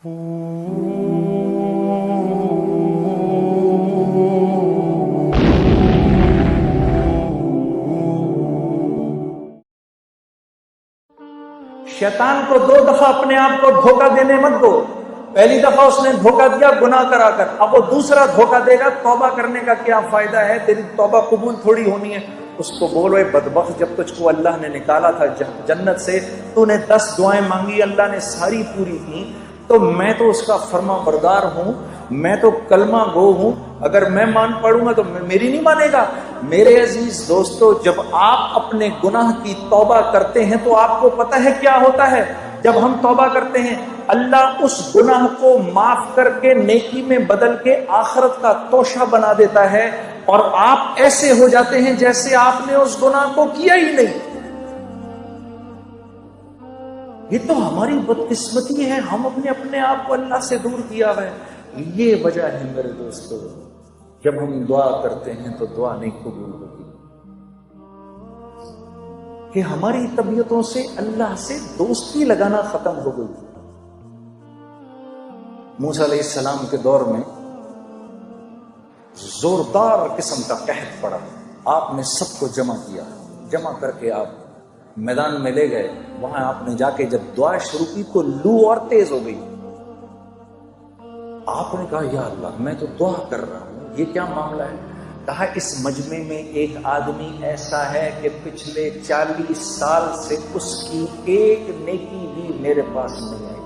شیطان کو 2 دفعہ اپنے آپ کو دھوکہ دینے مت دو. پہلی دفعہ اس نے دھوکہ دیا گناہ کرا کر, اب وہ دوسرا دھوکہ دے گا توبہ کرنے کا کیا فائدہ ہے, تیری توبہ قبول تھوڑی ہونی ہے. اس کو بولو اے بدبخت, جب تجھ کو اللہ نے نکالا تھا جنت سے, تو نے 10 دعائیں مانگی, اللہ نے ساری پوری کی, تو میں تو اس کا فرما بردار ہوں, میں تو کلمہ گو ہوں, اگر میں مان پڑوں گا تو میری نہیں مانے گا. میرے عزیز دوستو, جب آپ اپنے گناہ کی توبہ کرتے ہیں تو آپ کو پتہ ہے کیا ہوتا ہے. جب ہم توبہ کرتے ہیں اللہ اس گناہ کو معاف کر کے نیکی میں بدل کے آخرت کا توشہ بنا دیتا ہے, اور آپ ایسے ہو جاتے ہیں جیسے آپ نے اس گناہ کو کیا ہی نہیں. یہ تو ہماری بدقسمتی ہے, ہم اپنے آپ کو اللہ سے دور کیا ہے. یہ وجہ ہے میرے دوستو, جب ہم دعا کرتے ہیں تو دعا نہیں قبول ہوتی, کہ ہماری طبیعتوں سے اللہ سے دوستی لگانا ختم ہو گئی. موسیٰ علیہ السلام کے دور میں زوردار قسم کا قحط پڑا, آپ نے سب کو جمع کیا, جمع کر کے آپ میدان میں لے گئے. وہاں آپ نے جا کے جب دعا شروع کی تو لو اور تیز ہو گئی. آپ نے کہا یا اللہ میں تو دعا کر رہا ہوں, یہ کیا معاملہ ہے. کہا اس مجمع میں ایک آدمی ایسا ہے کہ پچھلے 40 سال سے اس کی ایک نیکی بھی میرے پاس نہیں آئی.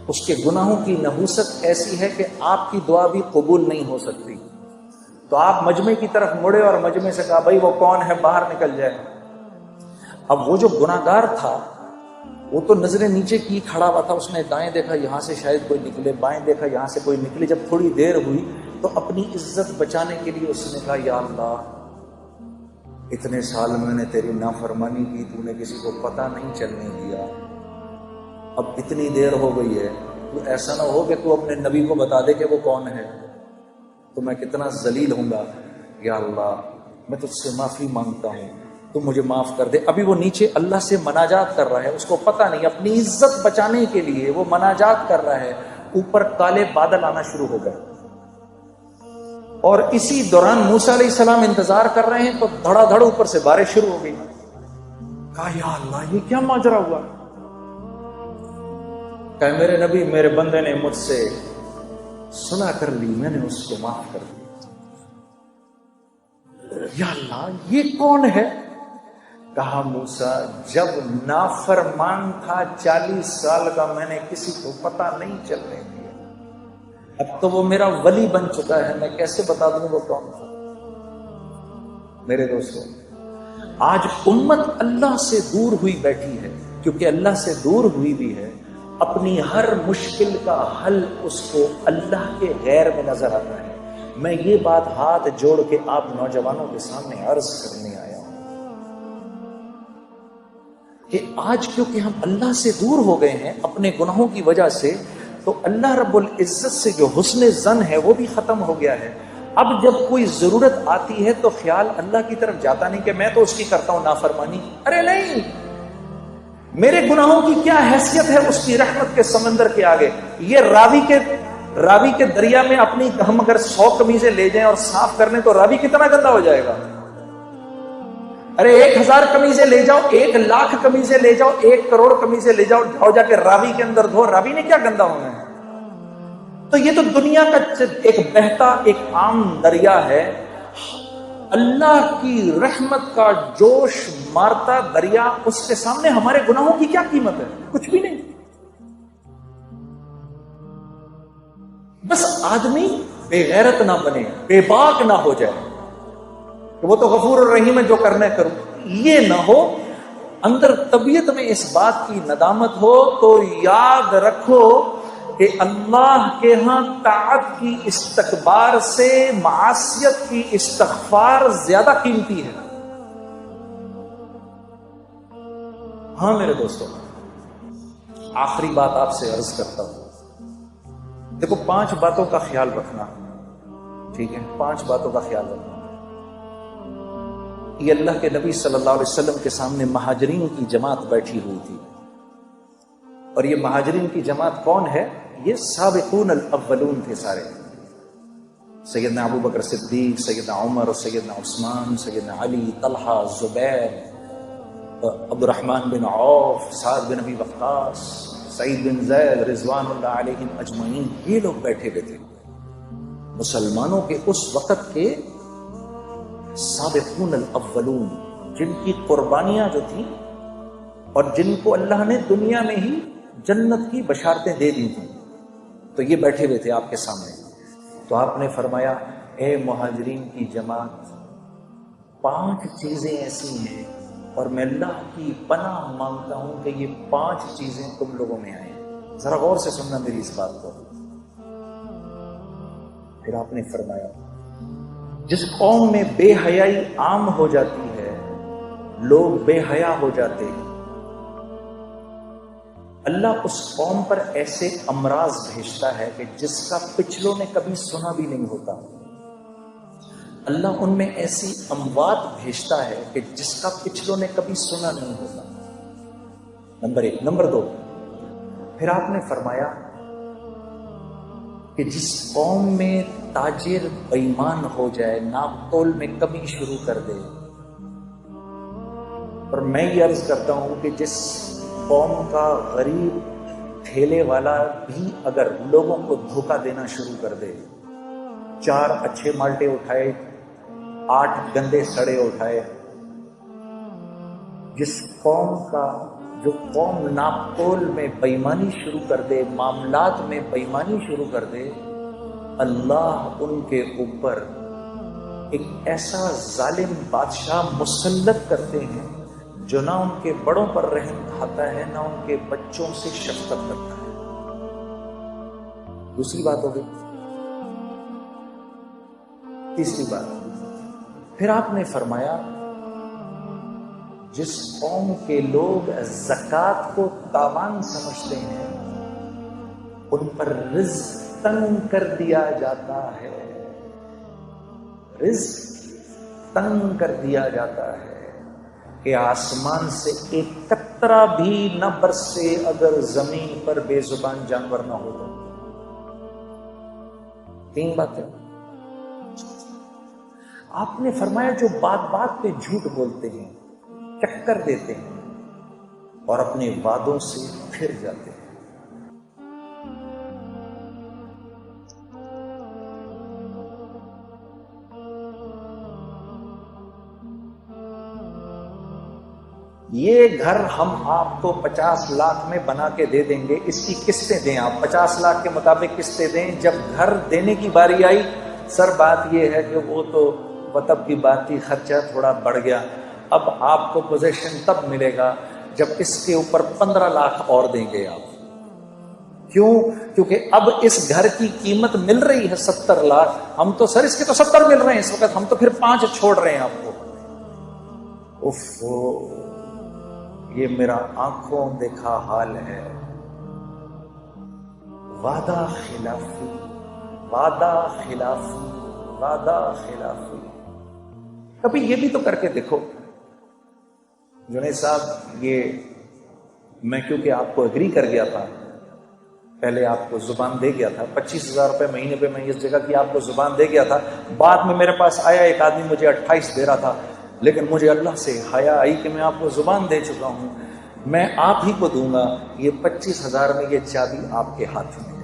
اس کے گناہوں کی نحوست ایسی ہے کہ آپ کی دعا بھی قبول نہیں ہو سکتی. تو آپ مجمع کی طرف مڑے اور مجمع سے کہا بھائی وہ کون ہے, باہر نکل جائے. اب وہ جو گناہگار تھا وہ تو نظریں نیچے کی کھڑا ہوا تھا, اس نے دائیں دیکھا یہاں سے شاید کوئی نکلے, بائیں دیکھا یہاں سے کوئی نکلے. جب تھوڑی دیر ہوئی تو اپنی عزت بچانے کے لیے اس نے کہا یا اللہ اتنے سال میں نے تیری نافرمانی کی, تو نے کسی کو پتہ نہیں چلنے دیا, اب اتنی دیر ہو گئی ہے, تو ایسا نہ ہو کہ تو اپنے نبی کو بتا دے کہ وہ کون ہے, تو میں کتنا ذلیل ہوں گا. یا اللہ میں تجھ سے معافی مانگتا ہوں, تو مجھے معاف کر دے. ابھی وہ نیچے اللہ سے مناجات کر رہا ہے, اس کو پتہ نہیں, اپنی عزت بچانے کے لیے وہ مناجات کر رہا ہے. اوپر کالے بادل آنا شروع ہو گئے, اور اسی دوران موسیٰ علیہ السلام انتظار کر رہے ہیں تو دھڑا دھڑ اوپر سے بارش شروع ہو گئی. کہا یا اللہ یہ کیا ماجرا ہوا. کہ میرے نبی میرے بندے نے مجھ سے صلح کر لی, میں نے اس کو معاف کر دیا. یا اللہ یہ کون ہے. کہا موسیٰ جب نافرمان تھا 40 سال کا, میں نے کسی کو پتہ نہیں چلنے دیا, اب تو وہ میرا ولی بن چکا ہے, میں کیسے بتا دوں وہ کون تھا. میرے دوستو آج امت اللہ سے دور ہوئی بیٹھی ہے, کیونکہ اللہ سے دور ہوئی بھی ہے, اپنی ہر مشکل کا حل اس کو اللہ کے غیر میں نظر آتا ہے. میں یہ بات ہاتھ جوڑ کے آپ نوجوانوں کے سامنے عرض کرنے آیا ہوں کہ آج کیونکہ ہم اللہ سے دور ہو گئے ہیں اپنے گناہوں کی وجہ سے, تو اللہ رب العزت سے جو حسن ظن ہے وہ بھی ختم ہو گیا ہے. اب جب کوئی ضرورت آتی ہے تو خیال اللہ کی طرف جاتا نہیں کہ میں تو اس کی کرتا ہوں نافرمانی. ارے نہیں, میرے گناہوں کی کیا حیثیت ہے اس کی رحمت کے سمندر کے آگے. یہ راوی کے دریا میں اپنی ہم اگر 100 قمیضیں لے جائیں اور صاف کر لیں تو راوی کتنا گندا ہو جائے گا. ارے 1000 قمیضیں لے جاؤ, 1,00,000 قمیضیں لے جاؤ, 1 کروڑ قمیضیں لے جاؤ, جا کے راوی کے اندر دھو, راوی نے کیا گندا ہونا ہے. تو یہ تو دنیا کا ایک بہتا ایک عام دریا ہے. اللہ کی رحمت کا جوش مارتا دریا, اس کے سامنے ہمارے گناہوں کی کیا قیمت ہے, کچھ بھی نہیں. بس آدمی بے غیرت نہ بنے, بے باک نہ ہو جائے کہ وہ تو غفور الرحیم ہے جو کرنا ہے کروں. یہ نہ ہو, اندر طبیعت میں اس بات کی ندامت ہو تو یاد رکھو کہ اللہ کے ہاں طاعت کی استکبار سے معصیت کی استغفار زیادہ قیمتی ہے. ہاں میرے دوستوں, آخری بات آپ سے عرض کرتا ہوں. دیکھو 5 باتوں کا خیال رکھنا, ٹھیک ہے, 5 باتوں کا خیال رکھنا. یہ اللہ کے نبی صلی اللہ علیہ وسلم کے سامنے مہاجرین کی جماعت بیٹھی ہوئی تھی. اور یہ مہاجرین کی جماعت کون ہے؟ یہ سابقون الاولون تھے سارے، سیدنا ابو بکر صدیق، سیدنا عمر، سیدنا عثمان، سیدنا علی، طلحہ، زبیر، عبد الرحمن بن عوف، سعد بن ابی وقاص، سعید بن زید، رضوان اللہ علیہم اجمعین، یہ لوگ بیٹھے ہوئے تھے مسلمانوں کے اس وقت کے سابقون الاولون، جن کی قربانیاں جو تھیں اور جن کو اللہ نے دنیا میں ہی جنت کی بشارتیں دے دی تھیں، تو یہ بیٹھے ہوئے تھے آپ کے سامنے۔ تو آپ نے فرمایا اے مہاجرین کی جماعت، 5 چیزیں ایسی ہیں اور میں اللہ کی پناہ مانگتا ہوں کہ یہ 5 چیزیں تم لوگوں میں آئیں۔ ذرا غور سے سننا میری اس بات کو۔ پھر آپ نے فرمایا جس قوم میں بے حیائی عام ہو جاتی ہے، لوگ بے حیا ہو جاتے ہیں، اللہ اس قوم پر ایسے امراض بھیجتا ہے کہ جس کا پچھلوں نے کبھی سنا بھی نہیں ہوتا۔ اللہ ان میں ایسی اموات بھیجتا ہے کہ جس کا پچھلوں نے کبھی سنا نہیں ہوتا۔ نمبر 1۔ نمبر 2، پھر آپ نے فرمایا کہ جس قوم میں تاجر بے ایمان ہو جائے، ناپ تول میں کمی شروع کر دے، اور میں یہ عرض کرتا ہوں کہ جس قوم کا غریب ٹھیلے والا بھی اگر لوگوں کو دھوکہ دینا شروع کر دے، 4 اچھے مالٹے اٹھائے، 8 گندے سڑے اٹھائے، جس قوم کا جو قوم ناپتول میں بےایمانی شروع کر دے، معاملات میں بےایمانی شروع کر دے، اللہ ان کے اوپر ایک ایسا ظالم بادشاہ مسلط کرتے ہیں جو نہ ان کے بڑوں پر رحم کھاتا ہے، نہ ان کے بچوں سے شفقت کرتا ہے۔ دوسری بات ہو گئی۔ تیسری بات، پھر آپ نے فرمایا جس قوم کے لوگ زکوٰۃ کو تاوان سمجھتے ہیں، ان پر رزق تنگ کر دیا جاتا ہے، رزق تنگ کر دیا جاتا ہے کہ آسمان سے ایک قطرہ بھی نہ برسے اگر زمین پر بے زبان جانور نہ ہو تو۔ 3 باتیں آپ نے فرمایا جو بات بات پہ جھوٹ بولتے ہیں، چکر دیتے ہیں اور اپنے وعدوں سے پھر جاتے ہیں۔ یہ گھر ہم آپ کو 50 لاکھ میں بنا کے دے دیں گے، اس کی قسطیں دیں، آپ 50 لاکھ کے مطابق قسطیں دیں۔ جب گھر دینے کی باری آئی، سر بات یہ ہے کہ وہ تو وطب کی بات تھی، خرچہ تھوڑا بڑھ گیا، اب آپ کو پوزیشن تب ملے گا جب اس کے اوپر 15 لاکھ اور دیں گے آپ۔ کیوں؟ کیونکہ اب اس گھر کی قیمت مل رہی ہے 70 لاکھ، ہم تو سر اس کے تو 70 مل رہے ہیں اس وقت، ہم تو پھر 5 چھوڑ رہے ہیں آپ کو۔ یہ میرا آنکھوں دیکھا حال ہے۔ وعدہ خلافی، وعدہ خلافی، وعدہ خلافی۔ کبھی یہ بھی تو کر کے دیکھو جنید صاحب، یہ میں کیونکہ آپ کو اگری کر گیا تھا، پہلے آپ کو زبان دے گیا تھا، 25,000 روپے مہینے پہ میں اس جگہ کی آپ کو زبان دے گیا تھا، بعد میں میرے پاس آیا ایک آدمی مجھے 28 دے رہا تھا، لیکن مجھے اللہ سے حیا آئی کہ میں آپ کو زبان دے چکا ہوں، میں آپ ہی کو دوں گا، یہ 25,000 میں یہ چابی آپ کے ہاتھ میں ہے۔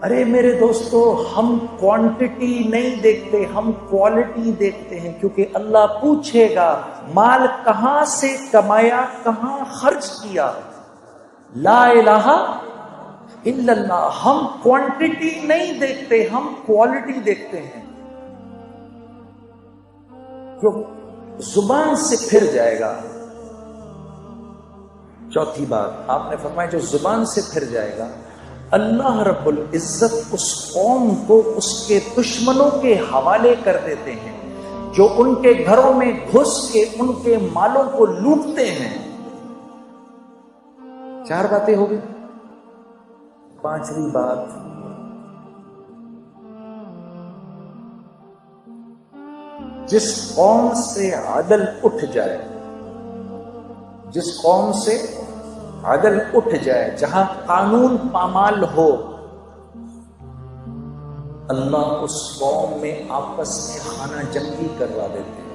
ارے میرے دوستو، ہم کوانٹٹی نہیں دیکھتے، ہم کوالٹی دیکھتے ہیں، کیونکہ اللہ پوچھے گا مال کہاں سے کمایا، کہاں خرچ کیا۔ لا الہ الا اللہ۔ ہم کوانٹٹی نہیں دیکھتے، ہم کوالٹی دیکھتے ہیں۔ جو زبان سے پھر جائے گا، چوتھی بات آپ نے فرمایا جو زبان سے پھر جائے گا، اللہ رب العزت اس قوم کو اس کے دشمنوں کے حوالے کر دیتے ہیں جو ان کے گھروں میں گھس کے ان کے مالوں کو لوٹتے ہیں۔ 4 باتیں ہو گئی۔ 5ویں بات، جس قوم سے عدل اٹھ جائے، جس قوم سے عدل اٹھ جائے، جہاں قانون پامال ہو، اللہ اس قوم میں آپس میں خانہ جنگی کروا دیتے ہیں۔